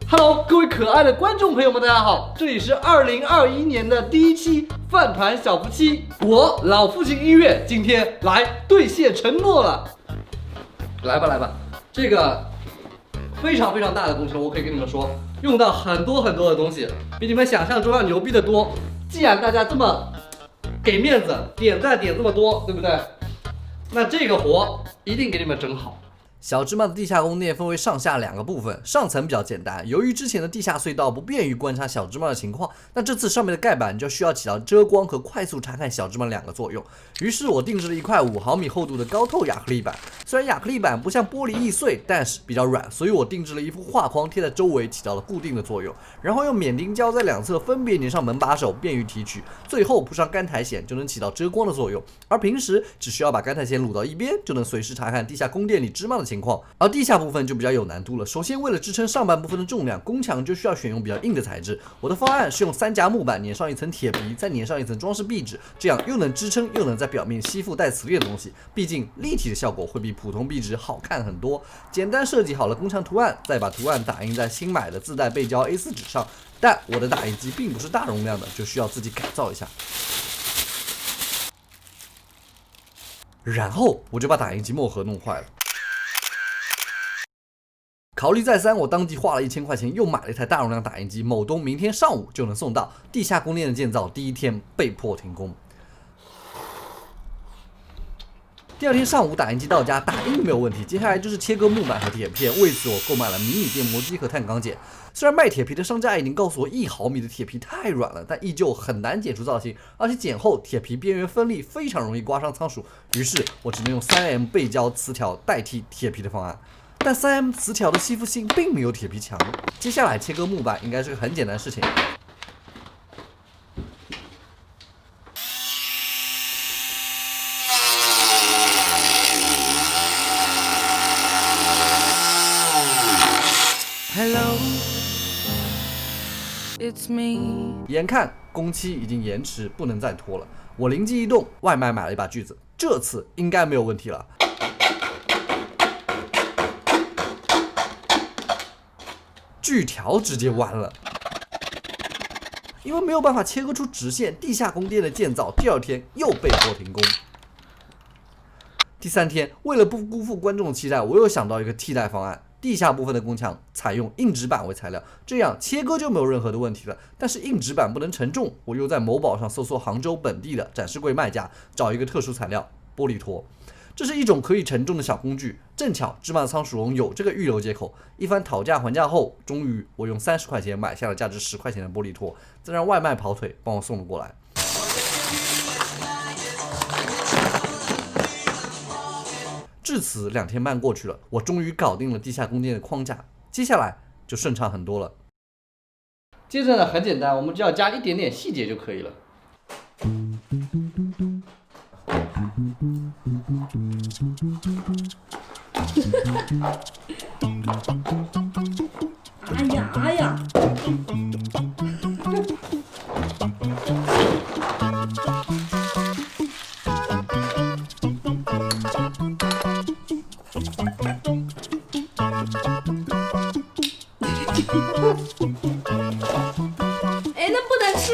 Hello， 各位可爱的观众朋友们，大家好，这里是2021年的第一期饭团小夫妻，我老父亲音乐今天来兑现承诺了。来吧，这个非常大的工程，我可以跟你们说，用到很多的东西，比你们想象中要牛逼的多。既然大家这么给面子，点赞点这么多，对不对？那这个活一定给你们整好。小芝麻的地下宫殿分为上下两个部分，上层比较简单，由于之前的地下隧道不便于观察小芝麻的情况，那这次上面的盖板就需要起到遮光和快速查看小芝麻两个作用。于是我定制了一块5毫米厚度的高透亚克力板，虽然亚克力板不像玻璃易碎，但是比较软，所以我定制了一幅画框贴在周围，起到了固定的作用。然后用缅丁胶在两侧分别粘上门把手，便于提取，最后铺上干苔藓就能起到遮光的作用。而平时只需要把干苔藓撸到一边，就能随时查看地下宫殿里芝麻的情况。而地下部分就比较有难度了。首先，为了支撑上半部分的重量，宫墙就需要选用比较硬的材质。我的方案是用3夹木板粘上一层铁皮，再粘上一层装饰壁纸，这样又能支撑，又能在表面吸附带磁力的东西。毕竟立体的效果会比普通壁纸好看很多。简单设计好了宫墙图案，再把图案打印在新买的自带背胶 A4 纸上。但我的打印机并不是大容量的，就需要自己改造一下。然后我就把打印机墨盒弄坏了。考虑再三，我当即花了1000块钱又买了一台大容量打印机，某东明天上午就能送到。地下宫殿的建造第一天被迫停工。第二天上午打印机到家，打印没有问题，接下来就是切割木板和铁片。为此我购买了迷你电磨机和碳钢剪。虽然卖铁皮的商家已经告诉我1毫米的铁皮太软了，但依旧很难剪出造型，而且剪后铁皮边缘分立，非常容易刮伤仓鼠。于是我只能用3M 背胶磁条代替铁皮的方案。但3M 磁条的吸附性并没有铁皮强。接下来切割木板应该是个很简单的事情。Hello, it's me. 眼看工期已经延迟，不能再拖了，我灵机一动，外卖买了一把锯子，这次应该没有问题了。锯条直接弯了，因为没有办法切割出直线，地下宫殿的建造第2天又被迫停工。第3天，为了不辜负观众的期待，我又想到一个替代方案。地下部分的宫墙采用硬纸板为材料，这样切割就没有任何的问题了。但是硬纸板不能承重，我又在某宝上搜索杭州本地的展示柜卖家，找一个特殊材料玻璃托。这是一种可以承重的小工具，正巧芝麻仓鼠笼有这个预留接口。一番讨价还价后，终于我用30块钱买下了价值10块钱的玻璃托，再让外卖跑腿帮我送了过来。至此2天半过去了，我终于搞定了地下宫殿的框架，接下来就顺畅很多了。接着呢，很简单，我们只要加一点点细节就可以了。哎呀！哎，那不能吃。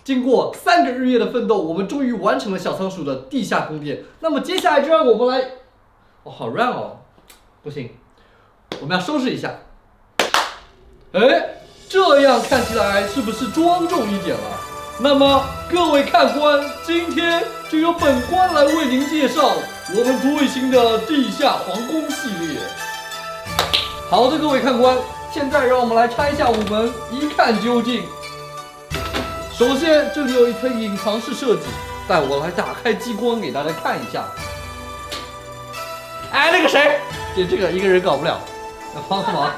经过3个日夜的奋斗，我们终于完成了小仓鼠的地下宫殿。那么接下来就让我们来，哦，好乱哦，不行，我们要收拾一下。哎，这样看起来是不是庄重一点了？那么各位看官，今天就由本官来为您介绍我们最新的地下皇宫系列。好的，各位看官，现在让我们来拆下午门，一看究竟。首先，这里有一层隐藏式设计，带我来打开机关给大家看一下。哎，那个谁，这个一个人搞不了，来帮个忙。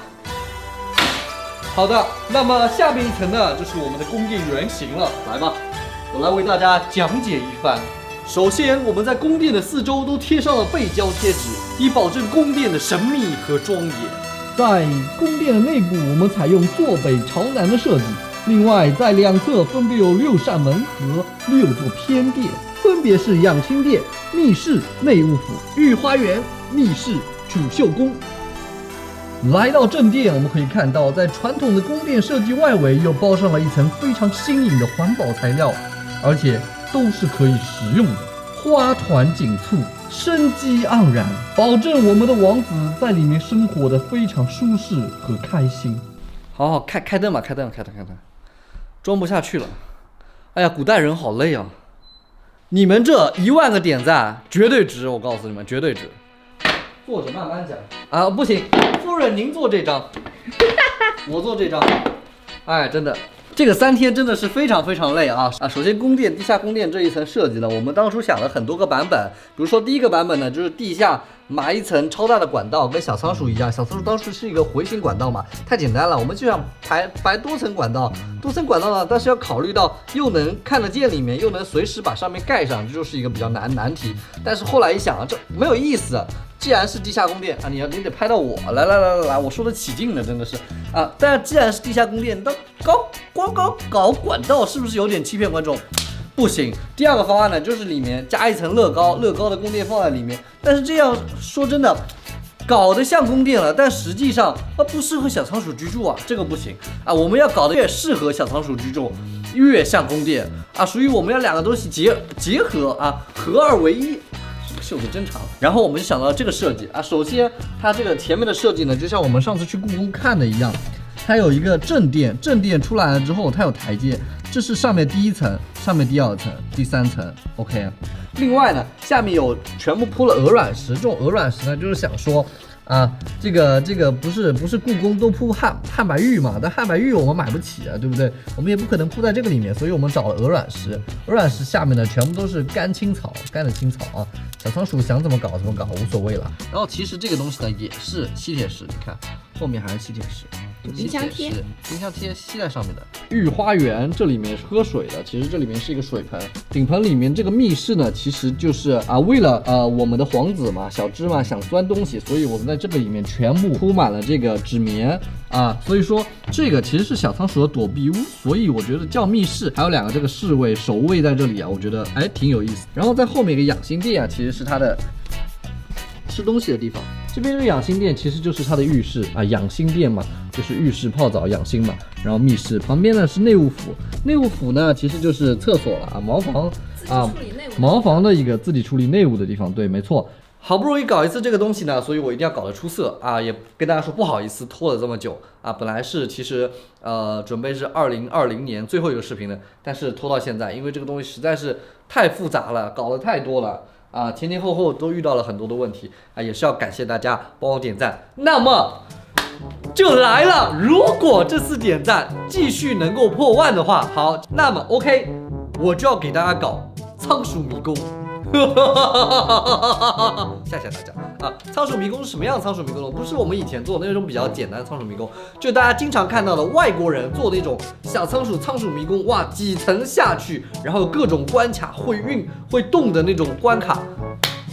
好的，那么下面一层呢，就是我们的宫殿原型了。来吧，我来为大家讲解一番。首先，我们在宫殿的四周都贴上了背胶贴纸，以保证宫殿的神秘和庄严。在宫殿的内部，我们采用坐北朝南的设计。另外，在两侧分别有6扇门和6座偏殿，分别是养心殿、密室、内务府、御花园、密室、储秀宫。来到正殿，我们可以看到，在传统的宫殿设计外围又包上了一层非常新颖的环保材料，而且都是可以食用的，花团锦簇，生机盎然，保证我们的王子在里面生活的非常舒适和开心。好好开灯吧，开灯，装不下去了。哎呀，古代人好累啊！你们这1万个点赞绝对值，我告诉你们，绝对值。坐着慢慢讲啊，不行，夫人您坐这张，我坐这张。哎，真的，这个3天真的是非常非常累啊！首先地下宫殿这一层设计呢，我们当初想了很多个版本，比如说第一个版本呢，就是地下埋一层超大的管道，跟小仓鼠一样。小仓鼠当时是一个回形管道嘛，太简单了，我们就想排多层管道呢，但是要考虑到又能看得见里面，又能随时把上面盖上，这就是一个比较难题。但是后来一想啊，这没有意思。既然是地下宫殿啊，你得拍到我，来，我说的起劲了，真的是啊。但是既然是地下宫殿，那光搞管道是不是有点欺骗观众？不行。第二个方案呢，就是里面加一层乐高的宫殿放在里面，但是这样说真的，搞得像宫殿了，但实际上不适合小仓鼠居住啊，这个不行啊。我们要搞得越适合小仓鼠居住，越像宫殿啊，属于我们要2个东西结合啊，合二为一。袖子真长，然后我们就想到这个设计啊。首先，它这个前面的设计呢，就像我们上次去故宫看的一样，它有一个正殿出来了之后，它有台阶，这是上面第1层，上面第2层，第3层 ，OK。另外呢，下面有全部铺了鹅卵石，这种鹅卵石呢，就是想说啊，这个不是故宫都铺汉白玉嘛？但汉白玉我们买不起啊，对不对？我们也不可能铺在这个里面，所以我们找了鹅卵石。鹅卵石下面呢，全部都是干的青草啊。小仓鼠想怎么搞怎么搞，无所谓了。然后其实这个东西呢，也是吸铁石，你看后面还是吸铁石。冰箱贴吸在上面的。御花园这里面是喝水的，其实这里面是一个水盆，顶盆里面这个密室呢，其实就是为了我们的皇子嘛，小芝麻想钻东西，所以我们在这个里面全部铺满了这个纸棉啊，所以说这个其实是小仓鼠的躲避屋，所以我觉得叫密室，还有2个这个侍卫守卫在这里啊，我觉得挺有意思。然后在后面一个养心殿啊，其实是它的吃东西的地方。这边这个养心殿其实就是它的浴室啊，养心殿嘛，就是浴室泡澡养心嘛。然后密室旁边呢是内务府，内务府呢其实就是厕所了啊，茅房啊，茅房的一个自己处理内务的地方，对，没错。好不容易搞一次这个东西呢，所以我一定要搞得出色啊！也跟大家说不好意思拖了这么久啊，本来是其实准备是2020年最后一个视频的，但是拖到现在，因为这个东西实在是太复杂了，搞得太多了。前后都遇到了很多的问题啊，也是要感谢大家帮我点赞。那么就来了，如果这次点赞继续能够破万的话，好，那么 OK， 我就要给大家搞仓鼠迷宫。吓大家啊！仓鼠迷宫是什么样的仓鼠迷宫呢？不是我们以前做的那种比较简单的仓鼠迷宫，就大家经常看到的外国人做的那种小仓鼠迷宫，哇，几层下去，然后有各种关卡会动的那种关卡，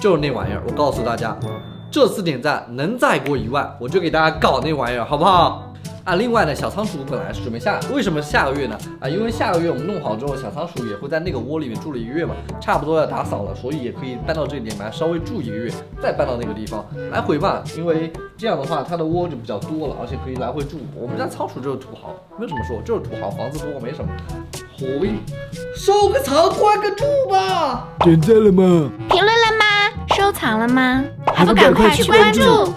就是那玩意儿。我告诉大家，这次点赞能再过1万，我就给大家搞那玩意儿，好不好？另外呢，小仓鼠本来是准备为什么下个月呢？因为下个月我们弄好之后，小仓鼠也会在那个窝里面住了1个月嘛，差不多要打扫了，所以也可以搬到这里面稍微住1个月，再搬到那个地方来回吧。因为这样的话，它的窝就比较多了，而且可以来回住。我们家仓鼠就是土豪，没有什么说，就是土豪，房子多没什么。嘿，收个藏，关个注吧。点赞了吗？评论了吗？收藏了吗？还不赶快去关注！